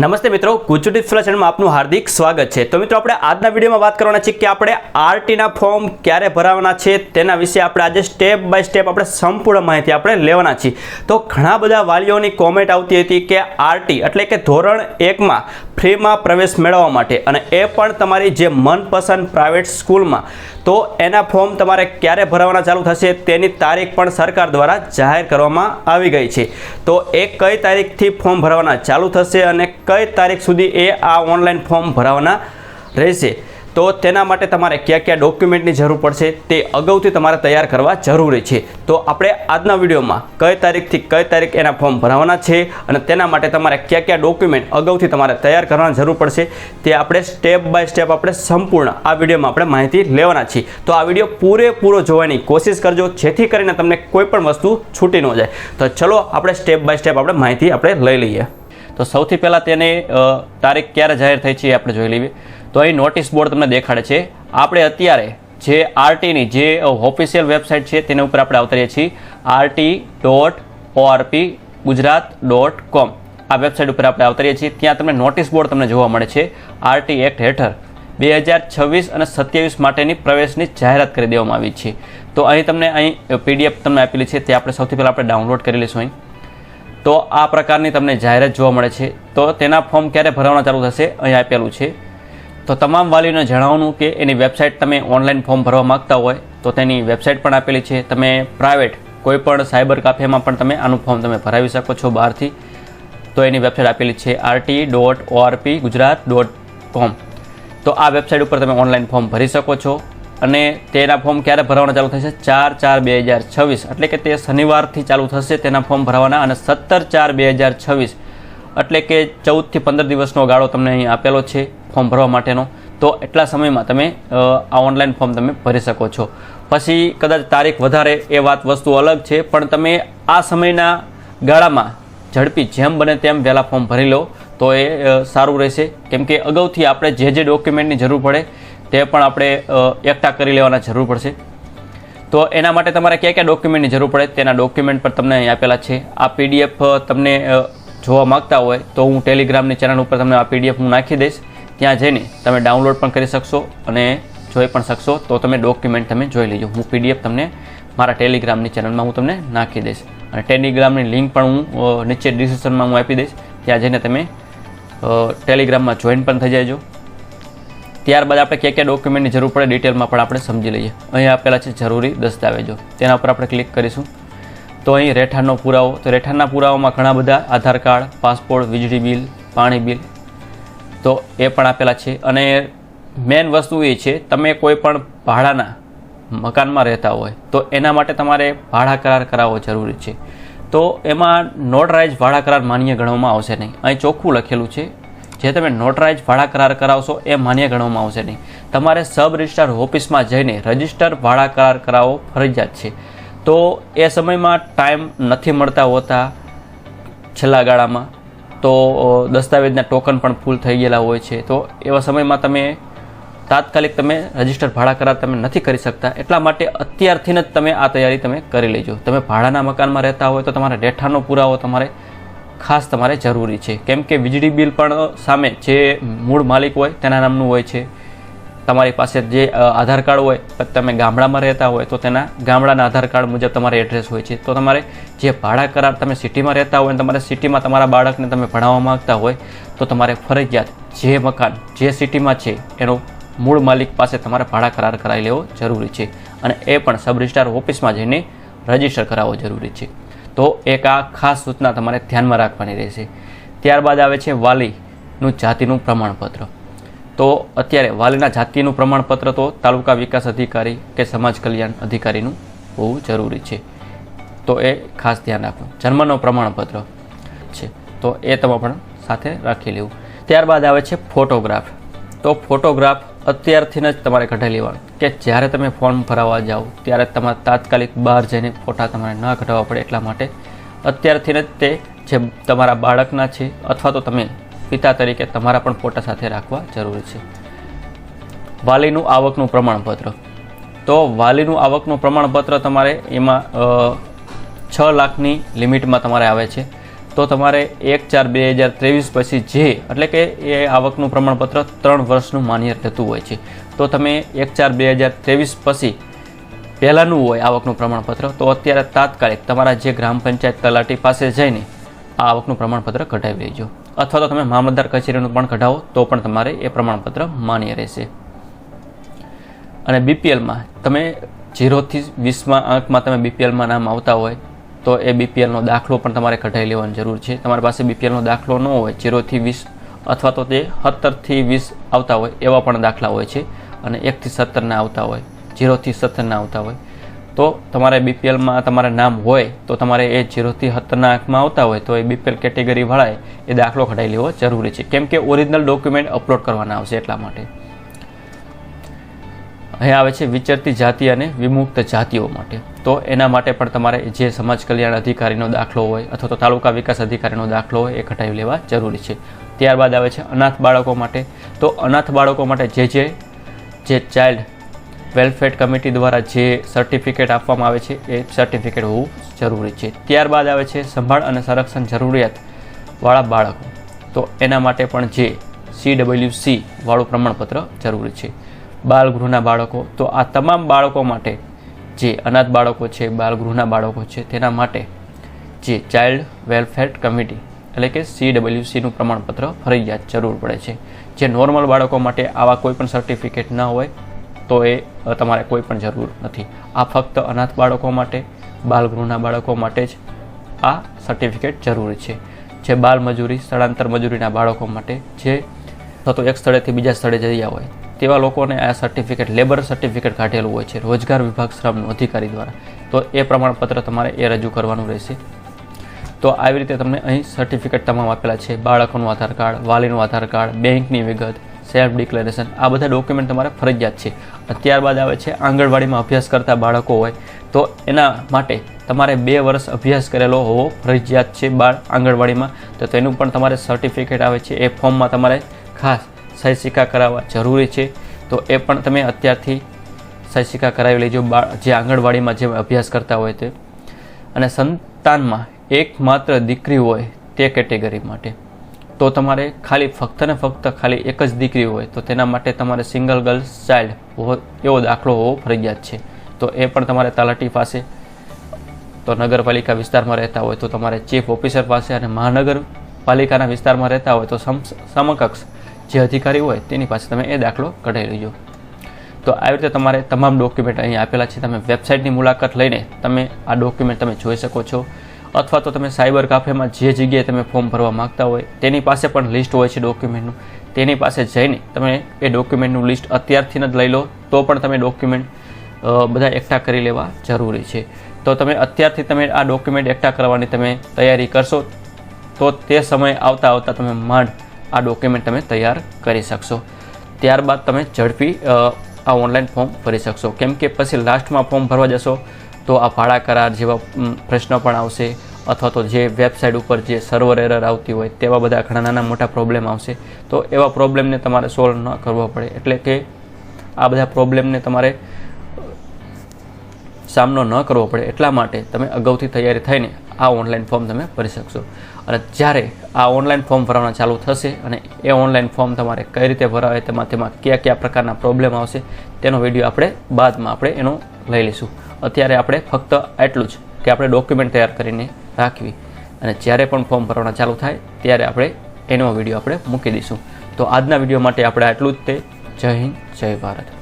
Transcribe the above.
નમસ્તે મિત્રો, ગુજ્જુ ચેનલમાં આપનું હાર્દિક સ્વાગત છે। તો મિત્રો આપણે આજના વિડીયોમાં વાત કરવાના છે કે આપણે આરટીના ફોર્મ ક્યારે ભરાવાના છે તેના વિશે આપણે આજે સ્ટેપ બાય સ્ટેપ આપણે સંપૂર્ણ માહિતી આપણે લેવાના છીએ। તો ઘણા બધા વાલીઓની કોમેન્ટ આવતી હતી કે આરટી એટલે કે ધોરણ 1માં ફ્રીમાં પ્રવેશ મેળવવા માટે અને એ પણ તમારી જે મનપસંદ પ્રાઇવેટ સ્કૂલમાં, તો એના ફોર્મ તમારે ક્યારે ભરવાના ચાલુ થશે તેની તારીખ પણ સરકાર દ્વારા જાહેર કરવામાં આવી ગઈ છે। તો એ કઈ તારીખથી ફોર્મ ભરવાના ચાલુ થશે અને કઈ તારીખ સુધી એ આ ઓનલાઈન ફોર્મ ભરવાના રહેશે, તો તેના માટે તમારે કયા કયા ડોક્યુમેન્ટની જરૂર પડશે તે અગાઉથી તમારે તૈયાર કરવા જરૂરી છે। તો આપણે આજના વિડીયોમાં કઈ તારીખથી કઈ તારીખ એના ફોર્મ ભરવાના છે અને તેના માટે તમારે કયા કયા ડોક્યુમેન્ટ અગાઉથી તમારે તૈયાર કરવાની જરૂર પડશે તે આપણે સ્ટેપ બાય સ્ટેપ આપણે સંપૂર્ણ આ વિડીયોમાં આપણે માહિતી લેવાના છીએ। તો આ વિડીયો પૂરેપૂરો જોવાની કોશિશ કરજો જેથી કરીને તમને કોઈ પણ વસ્તુ છૂટી ન જાય। તો ચલો આપણે સ્ટેપ બાય સ્ટેપ આપણે માહિતી આપણે લઈ લઈએ। તો સૌથી પહેલાં તેની તારીખ ક્યારે જાહેર થઈ છે એ આપણે જોઈ લઈએ। તો અહીં નોટિસ બોર્ડ તમને દેખાડે છે। આપણે અત્યારે જે આરટીની જે ઓફિશિયલ વેબસાઇટ છે તેના ઉપર આપણે આવતારીએ છીએ, rt.orp.gujarat.com આ વેબસાઇટ ઉપર આપણે આવતારીએ છીએ। ત્યાં તમને નોટિસ બોર્ડ તમને જોવા મળે છે। આરટી એક્ટ હેઠળ 2026 અને 27 માટેની પ્રવેશની જાહેરાત કરી દેવામાં આવી છે। તો અહીં તમને પીડીએફ તમને આપેલી છે, તે આપણે સૌથી પહેલાં આપણે ડાઉનલોડ કરી લઈશું। અહીં તો આ પ્રકારની તમને જાહેરાત જોવા મળે છે। તો તેના ફોર્મ ક્યારે ભરવાના ચાલુ થશે અહીં આપેલું છે। તો તમામ વાલીઓને જણાવવાનું કે એની વેબસાઇટ તમે ઓનલાઈન ફોર્મ ભરવા માગતા હોય તો તેની વેબસાઇટ પણ આપેલી છે। તમે પ્રાઇવેટ કોઈ પણ સાયબર કાફેમાં પણ તમે આનું ફોર્મ તમે ભરાવી શકો છો બહારથી। તો એની વેબસાઇટ આપેલી છે rt.orp.gujarat.com। તો આ વેબસાઇટ ઉપર તમે ઓનલાઈન ફોર્મ ભરી શકો છો અને તેના ફોર્મ ક્યારે ભરવાના ચાલુ થશે 4/4/2026 એટલે કે તે શનિવારથી ચાલુ થશે તેના ફોર્મ ભરવાના, અને 17/4/2026 એટલે કે 14 થી 15 દિવસનો ગાળો તમને અહીં આપેલો છે ફોર્મ ભરવા માટેનો। તો એટલા સમયમાં તમે આ ઓનલાઈન ફોર્મ તમે ભરી શકો છો। પછી કદાચ તારીખ વધારે એ વસ્તુ અલગ છે, પણ તમે આ સમયના ગાળામાં ઝડપી જેમ બને તેમ વહેલા ફોર્મ ભરી લો તો એ સારું રહેશે, કેમ કે અગાઉથી આપણે જે ડોક્યુમેન્ટની જરૂર પડે તે પણ આપણે એકઠા કરી લેવાના જરૂર પડશે। તો એના માટે તમારે કયા કયા ડોક્યુમેન્ટની જરૂર પડે તેના ડોક્યુમેન્ટ પણ તમને અહીં આપેલા છે। આ પીડીએફ તમને જોવા માગતા હોય તો હું ટેલિગ્રામની ચેનલ ઉપર તમને આ પીડીએફ હું નાખી દઈશ, ત્યાં જઈને તમે ડાઉનલોડ પણ કરી શકશો અને જોઈ પણ શકશો। તો તમે ડોક્યુમેન્ટ તમે જોઈ લેજો। હું પીડીએફ તમને મારા ટેલિગ્રામની ચેનલમાં હું તમને નાખી દઈશ અને ટેલિગ્રામની લિંક પણ હું નીચે ડિસ્ક્રિપ્શનમાં હું આપી દઈશ, ત્યાં જઈને તમે ટેલિગ્રામમાં જોઈન પણ થઈ જાયજો। ત્યારબાદ આપણે કયા કયા ડોક્યુમેન્ટની જરૂર પડે ડિટેલમાં પણ આપણે સમજી લઈએ। અહીં આપેલા છે જરૂરી દસ્તાવેજો, તેના ઉપર આપણે ક્લિક કરીશું। તો અહીં રહેઠાણનો પુરાવો, તો રહેઠાણના પુરાવામાં ઘણા બધા આધાર કાર્ડ, પાસપોર્ટ, વીજળી બિલ, પાણી બિલ, તો એ પણ આપેલા છે। અને મેઇન વસ્તુ એ છે, તમે કોઈ પણ ભાડાના મકાનમાં રહેતા હોય તો એના માટે તમારે ભાડા કરાર કરાવવો જરૂરી છે। તો એમાં નોટરાઇઝ ભાડા કરાર માન્ય ગણવામાં આવશે નહીં। અહીં ચોખ્ખું લખેલું છે, જે તમે નોટરાઇઝ ભાડા કરાર કરાવશો એ માન્ય ગણવામાં આવશે નહીં। તમારે સબ રજિસ્ટ્રાર ઓફિસમાં જઈને રજિસ્ટર ભાડા કરાર કરાવવો ફરજિયાત છે। તો એ સમયમાં ટાઈમ નથી મળતા હોતા છેલ્લા ગાળામાં, તો દસ્તાવેજના ટોકન પણ ફૂલ થઈ ગયેલા હોય છે। તો એવા સમયમાં તમે તાત્કાલિક તમે રજિસ્ટર ભાડા કરાર તમે નથી કરી શકતા, એટલા માટે અત્યારથી જ તમે આ તૈયારી તમે કરી લેજો। તમે ભાડાના મકાનમાં રહેતા હોય તો તમારે રહેઠાણનો પુરાવો તમારે ખાસ તમારે જરૂરી છે, કેમ કે વીજળી બિલ પણ સામે જે મૂળ માલિક હોય તેના નામનું હોય છે। તમારી પાસે જે આધાર કાર્ડ હોય, તમે ગામડામાં રહેતા હોય તો તેના ગામડાના આધાર કાર્ડ મુજબ તમારે એડ્રેસ હોય છે। તો તમારે જે ભાડા કરાર તમે સિટીમાં રહેતા હોય અને તમારે સિટીમાં તમારા બાળકને તમે ભણાવવા માગતા હોય તો તમારે ફરજિયાત જે મકાન જે સિટીમાં છે એનો મૂળ માલિક પાસે તમારે ભાડા કરાર કરાવી લેવો જરૂરી છે, અને એ પણ સબ રજિસ્ટ્રાર ઓફિસમાં જઈને રજિસ્ટર કરાવવો જરૂરી છે। તો એક આ ખાસ સૂચના તમારે ધ્યાનમાં રાખવાની રહેશે। ત્યારબાદ આવે છે વાલીનું જાતિનું પ્રમાણપત્ર। તો અત્યારે વાલીના જાતિનું પ્રમાણપત્ર તો તાલુકા વિકાસ અધિકારી કે સમાજ કલ્યાણ અધિકારીનું હોવું જરૂરી છે, તો એ ખાસ ધ્યાન રાખવું। જન્મનું પ્રમાણપત્ર છે તો એ તમે પણ સાથે રાખી લેવું। ત્યારબાદ આવે છે ફોટોગ્રાફ। તો ફોટોગ્રાફ અત્યારથી જ તમારે કઢાવી લેવાનું, કે જ્યારે તમે ફોર્મ ભરાવવા જાઓ ત્યારે તમારે તાત્કાલિક બહાર જઈને ફોટા તમારે ન કઢાવવા પડે, એટલા માટે અત્યારથી જ તે જે તમારા બાળકના છે અથવા તો તમે પિતા તરીકે તમારા પણ ફોટા સાથે રાખવા જરૂરી છે। વાલીનું આવકનું પ્રમાણપત્ર। તો વાલીનું આવકનું પ્રમાણપત્ર તમારે એમાં 6 લાખની લિમિટમાં તમારે આવે છે। તો તમારે 1/4/2023 પછી જે એટલે કે એ આવકનું પ્રમાણપત્ર 3 વર્ષનું માન્ય રહેતું હોય છે. તો તમે 1/4/2023 પછી પહેલાંનું હોય આવકનું પ્રમાણપત્ર તો અત્યારે તાત્કાલિક તમારા જે ગ્રામ પંચાયત તલાટી પાસે જઈને આ આવકનું પ્રમાણપત્ર કઢાવી લેજો, અથવા તો તમે મામલતદાર કચેરીનું પણ કઢાવો તો પણ તમારે એ પ્રમાણપત્ર માન્ય રહેશે. અને બીપીએલમાં તમે 0 થી 20મા અંકમાં તમે બીપીએલમાં નામ આવતા હોય તો એ બીપીએલનો દાખલો પણ તમારે કઢાવી લેવાની જરૂર છે. તમારી પાસે બીપીએલનો દાખલો ન હોય 0 થી 20 અથવા તો તે 17 થી 20 આવતા હોય એવા પણ દાખલા હોય છે, અને 1 થી 17 ના આવતા હોય, 0 થી 17 ના આવતા હોય, તો તમારે બીપીએલમાં તમારે નામ હોય તો તમારે એ 0 થી 17ના અંકમાં આવતા હોય તો એ બીપીએલ કેટેગરીવાળાએ એ દાખલો કઢાવી લેવો જરૂરી છે, કેમ કે ઓરિજિનલ ડોક્યુમેન્ટ અપલોડ કરવાના આવશે એટલા માટે. અહીં આવે છે વિચરતી જાતિ અને વિમુક્ત જાતિઓ માટે. તો એના માટે પણ તમારે જે સમાજ કલ્યાણ અધિકારીનો દાખલો હોય અથવા તો તાલુકા વિકાસ અધિકારીનો દાખલો હોય એ કઢાવી લેવા જરૂરી છે. ત્યારબાદ આવે છે અનાથ બાળકો માટે. તો અનાથ બાળકો માટે જે ચાઇલ્ડ વેલફેર કમિટી દ્વારા જે સર્ટિફિકેટ આપવામાં આવે છે એ સર્ટિફિકેટ હોવું જરૂરી છે. ત્યારબાદ આવે છે સંભાળ અને સંરક્ષણ જરૂરિયાતવાળા બાળકો. તો એના માટે પણ જે CWC વાળું પ્રમાણપત્ર જરૂરી છે. બાળગૃહના બાળકો, તો આ તમામ બાળકો માટે જે અનાથ બાળકો છે, બાળગૃહના બાળકો છે, તેના માટે જે ચાઇલ્ડ વેલફેર કમિટી એટલે કે CWCનું પ્રમાણપત્ર ફરજિયાત જરૂર પડે છે. જે નોર્મલ બાળકો માટે આવા કોઈ પણ સર્ટિફિકેટ ન હોય તો એ તમારે કોઈ પણ જરૂર નથી. આ ફક્ત અનાથ બાળકો માટે, બાળગૃહના બાળકો માટે જ આ સર્ટિફિકેટ જરૂરી છે. જે બાળ મજૂરી, સ્થળાંતર મજૂરીના બાળકો માટે, જે તો એક સ્થળેથી બીજા સ્થળે જઈ હોય તેવા લોકોને આ સર્ટિફિકેટ, લેબર સર્ટિફિકેટ કાઢેલું હોય છે રોજગાર વિભાગ શ્રમનો અધિકારી દ્વારા. તો એ પ્રમાણપત્ર તમારે એ રજૂ કરવાનું રહેશે. તો આવી રીતે તમને અહીં સર્ટિફિકેટ તમામ આપેલા છે. બાળકોનું આધાર કાર્ડ, વાલીનું આધાર કાર્ડ, બેંકની વિગત, સેલ્ફ ડિક્લેરેશન, આ બધા ડોક્યુમેન્ટ તમારે ફરજિયાત છે. ત્યારબાદ આવે છે આંગણવાડીમાં અભ્યાસ કરતા બાળકો હોય તો એના માટે તમારે 2 વર્ષ અભ્યાસ કરેલો હોવો ફરજિયાત છે બાળ આંગણવાડીમાં. તો તેનું પણ તમારે સર્ટિફિકેટ આવે છે. એ ફોર્મમાં તમારે ખાસ સહી સિક્કા કરાવવા જરૂરી છે. તો એ પણ તમે અત્યારથી સહી સિક્કા કરાવી લેજો જે આંગણવાડીમાં જે અભ્યાસ કરતા હોય તે. અને સંતાનમાં એકમાત્ર દીકરી હોય તે કેટેગરી માટે તો તમારે ફક્ત ને ફક્ત એક જ દીકરી હોય તો તેના માટે તમારે સિંગલ ગર્લ્સ ચાઇલ્ડ એવો દાખલો હોવો ફરજિયાત છે. તો એ પણ તમારે તલાટી પાસે, તો નગરપાલિકા વિસ્તારમાં રહેતા હોય તો તમારે ચીફ ઓફિસર પાસે, અને મહાનગરપાલિકાના વિસ્તારમાં રહેતા હોય તો સમકક્ષ જે અધિકારી હોય તેની પાસે તમે એ દાખલો કઢાવી લેજો. તો આવી રીતે તમારે તમામ ડોક્યુમેન્ટ અહીં આપેલા છે. તમે વેબસાઇટની મુલાકાત લઈને તમે આ ડોક્યુમેન્ટ તમે જોઈ શકો છો, અથવા તો તમે સાયબર કાફેમાં જે જગ્યાએ તમે ફોર્મ ભરવા માગતા હોય તેની પાસે પણ લિસ્ટ હોય છે ડોક્યુમેન્ટનું. તેની પાસે જઈને તમે એ ડોક્યુમેન્ટનું લિસ્ટ અત્યારથી જ લઈ લો તો પણ તમે ડોક્યુમેન્ટ બધા એકઠા કરી લેવા જરૂરી છે. તો તમે અત્યારથી તમે આ ડોક્યુમેન્ટ એકઠા કરવાની તમે તૈયારી કરશો તો તે સમય આવતા તમે માંડ આ ડોક્યુમેન્ટ તમે તૈયાર કરી શકશો. ત્યારબાદ તમે ઝડપી આ ઓનલાઈન ફોર્મ ભરી શકશો, કેમ કે પછી લાસ્ટમાં ફોર્મ ભરવા જશો તો આ ભાડા કરાર જેવા પ્રશ્નો પણ આવશે, અથવા તો જે વેબસાઇટ ઉપર જે સર્વર એરર આવતી હોય તેવા બધા ઘણા નાના મોટા પ્રોબ્લેમ આવશે. તો એવા પ્રોબ્લેમને તમારે સોલ્વ ન કરવો પડે, એટલે કે આ બધા પ્રોબ્લેમને તમારે સામનો ન કરવો પડે એટલા માટે તમે અગાઉથી તૈયારી થઈને આ ઓનલાઈન ફોર્મ તમે ભરી શકશો. અને જ્યારે આ ઓનલાઈન ફોર્મ ભરવાના ચાલુ થશે અને એ ઓનલાઈન ફોર્મ તમારે કઈ રીતે ભરાવે, તેમાં કયા પ્રકારના પ્રોબ્લેમ આવશે તેનો વિડીયો આપણે બાદમાં એનો લઈ લઈશું. અત્યારે આપણે ફક્ત એટલું જ કે આપણે ડોક્યુમેન્ટ તૈયાર કરીને રાખવી, અને જ્યારે પણ ફોર્મ ભરવાના ચાલુ થાય ત્યારે એનો વિડીયો આપણે મૂકી દઈશું. તો આજના વિડીયો માટે આપણે આટલું જ તે. જય હિન્દ, જય ભારત.